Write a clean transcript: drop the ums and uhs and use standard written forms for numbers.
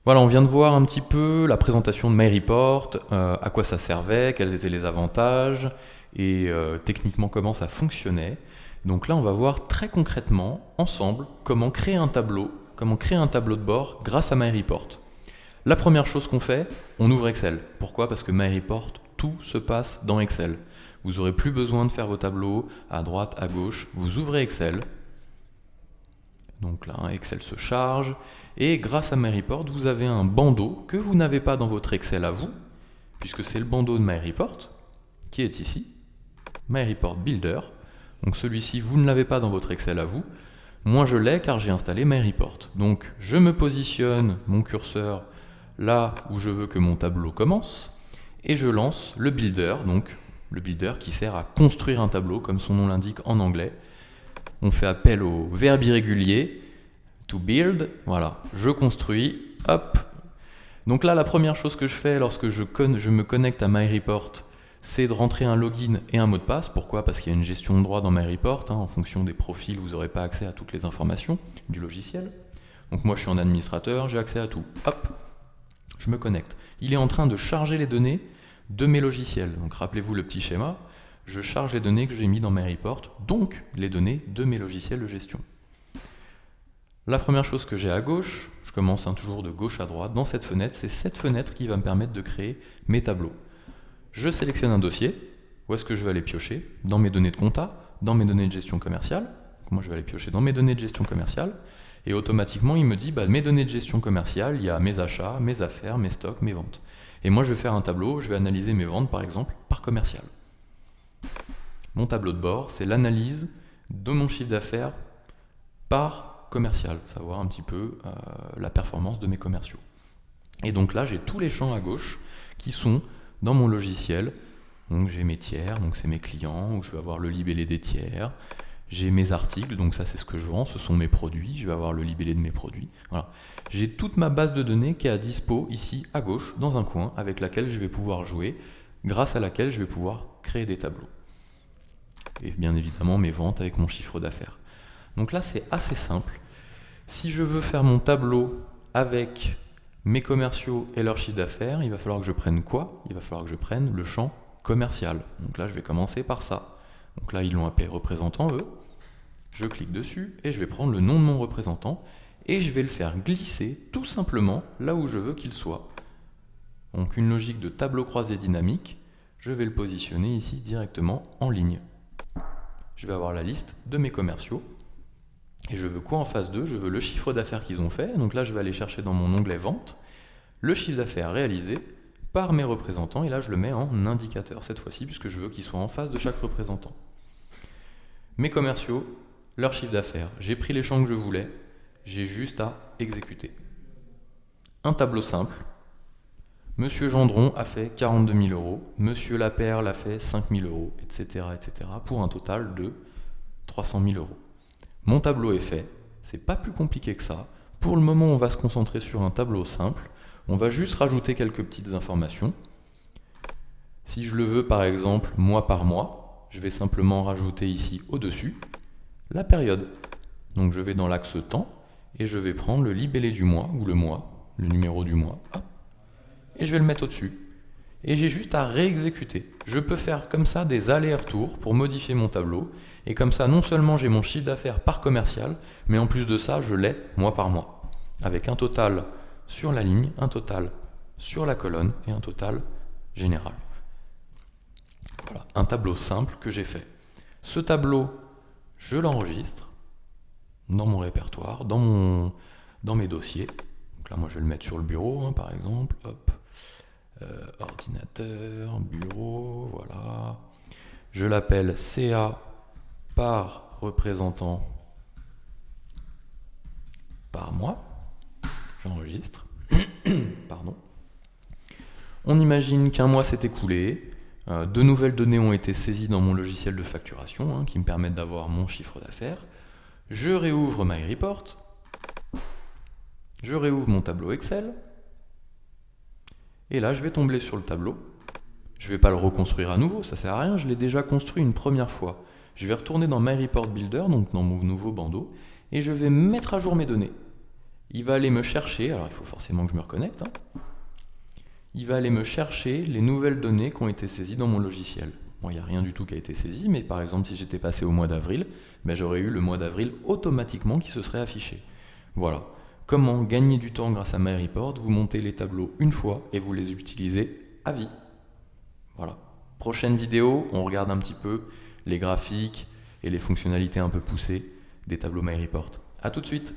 Voilà, on vient de voir un petit peu la présentation de MyReport, à quoi ça servait, quels étaient les avantages et techniquement comment ça fonctionnait. Donc là, on va voir très concrètement, ensemble, comment créer un tableau de bord grâce à MyReport. La première chose qu'on fait, on ouvre Excel. Pourquoi? Parce que MyReport, tout se passe dans Excel. Vous n'aurez plus besoin de faire vos tableaux à droite, à gauche. Vous ouvrez Excel. Donc là, Excel se charge. Et grâce à MyReport, vous avez un bandeau que vous n'avez pas dans votre Excel à vous, puisque c'est le bandeau de MyReport, qui est ici. MyReport Builder. Donc celui-ci, vous ne l'avez pas dans votre Excel à vous. Moi, je l'ai car j'ai installé MyReport. Donc je me positionne mon curseur là où je veux que mon tableau commence, et je lance le Builder, donc le Builder qui sert à construire un tableau, comme son nom l'indique en anglais. On fait appel au verbe irrégulier, to build, voilà, je construis, hop. Donc là, la première chose que je fais lorsque je me connecte à MyReport, c'est de rentrer un login et un mot de passe. Pourquoi? Parce qu'il y a une gestion de droit dans MyReport, en fonction des profils, vous n'aurez pas accès à toutes les informations du logiciel. Donc moi, je suis en administrateur, j'ai accès à tout. Hop, je me connecte. Il est en train de charger les données de mes logiciels. Donc rappelez-vous le petit schéma. Je charge les données que j'ai mis dans MyReport, donc les données de mes logiciels de gestion. La première chose que j'ai à gauche, je commence toujours de gauche à droite, dans cette fenêtre, c'est cette fenêtre qui va me permettre de créer mes tableaux. Je sélectionne un dossier, où est-ce que je vais aller piocher? Dans mes données de compta, dans mes données de gestion commerciale. Donc moi je vais aller piocher dans mes données de gestion commerciale, et automatiquement il me dit, mes données de gestion commerciale, il y a mes achats, mes affaires, mes stocks, mes ventes. Et moi je vais faire un tableau, je vais analyser mes ventes par exemple, par commercial. Mon tableau de bord, c'est l'analyse de mon chiffre d'affaires par commercial, savoir un petit peu la performance de mes commerciaux. Et donc là, j'ai tous les champs à gauche qui sont dans mon logiciel. Donc j'ai mes tiers, donc c'est mes clients, où je vais avoir le libellé des tiers. J'ai mes articles, donc ça c'est ce que je vends, ce sont mes produits, je vais avoir le libellé de mes produits. Voilà. J'ai toute ma base de données qui est à dispo ici à gauche, dans un coin, avec laquelle je vais pouvoir jouer, grâce à laquelle je vais pouvoir créer des tableaux. Et bien évidemment mes ventes avec mon chiffre d'affaires. Donc là c'est assez simple. Si je veux faire mon tableau avec mes commerciaux et leur chiffre d'affaires, il va falloir que je prenne quoi? Il va falloir que je prenne le champ commercial. Donc là je vais commencer par ça. Donc là ils l'ont appelé représentant eux. Je clique dessus et je vais prendre le nom de mon représentant et je vais le faire glisser tout simplement là où je veux qu'il soit. Donc une logique de tableau croisé dynamique, je vais le positionner ici directement en ligne. Je vais avoir la liste de mes commerciaux. Et je veux quoi en phase 2? Je veux le chiffre d'affaires qu'ils ont fait. Donc là, je vais aller chercher dans mon onglet Vente, le chiffre d'affaires réalisé par mes représentants. Et là, je le mets en indicateur cette fois-ci, puisque je veux qu'il soit en face de chaque représentant. Mes commerciaux, leur chiffre d'affaires. J'ai pris les champs que je voulais. J'ai juste à exécuter. Un tableau simple. Monsieur Gendron a fait 42 000 euros, Monsieur Laperle a fait 5 000 euros, etc., etc., pour un total de 300 000 euros. Mon tableau est fait, c'est pas plus compliqué que ça. Pour le moment, on va se concentrer sur un tableau simple. On va juste rajouter quelques petites informations. Si je le veux, par exemple, mois par mois, je vais simplement rajouter ici au-dessus la période. Donc je vais dans l'axe temps et je vais prendre le libellé du mois, ou le mois, le numéro du mois, hop, et je vais le mettre au-dessus. Et j'ai juste à réexécuter. Je peux faire comme ça des allers-retours pour modifier mon tableau. Et comme ça, non seulement j'ai mon chiffre d'affaires par commercial, mais en plus de ça, je l'ai mois par mois. Avec un total sur la ligne, un total sur la colonne et un total général. Voilà, un tableau simple que j'ai fait. Ce tableau, je l'enregistre dans mon répertoire, dans mes dossiers. Donc là, moi, je vais le mettre sur le bureau, par exemple. Hop. Ordinateur, bureau, voilà. Je l'appelle CA par représentant par mois. J'enregistre. Pardon. On imagine qu'un mois s'est écoulé. De nouvelles données ont été saisies dans mon logiciel de facturation qui me permettent d'avoir mon chiffre d'affaires. Je réouvre MyReport. Je réouvre mon tableau Excel. Et là, je vais tomber sur le tableau. Je ne vais pas le reconstruire à nouveau, ça ne sert à rien, je l'ai déjà construit une première fois. Je vais retourner dans MyReport Builder, donc dans mon nouveau bandeau, et je vais mettre à jour mes données. il va aller me chercher, alors il faut forcément que je me reconnecte, il va aller me chercher les nouvelles données qui ont été saisies dans mon logiciel. Bon, il n'y a rien du tout qui a été saisi, mais par exemple si j'étais passé au mois d'avril, j'aurais eu le mois d'avril automatiquement qui se serait affiché. Voilà. Comment gagner du temps grâce à MyReport, vous montez les tableaux une fois et vous les utilisez à vie. Voilà. Prochaine vidéo, on regarde un petit peu les graphiques et les fonctionnalités un peu poussées des tableaux MyReport. A tout de suite.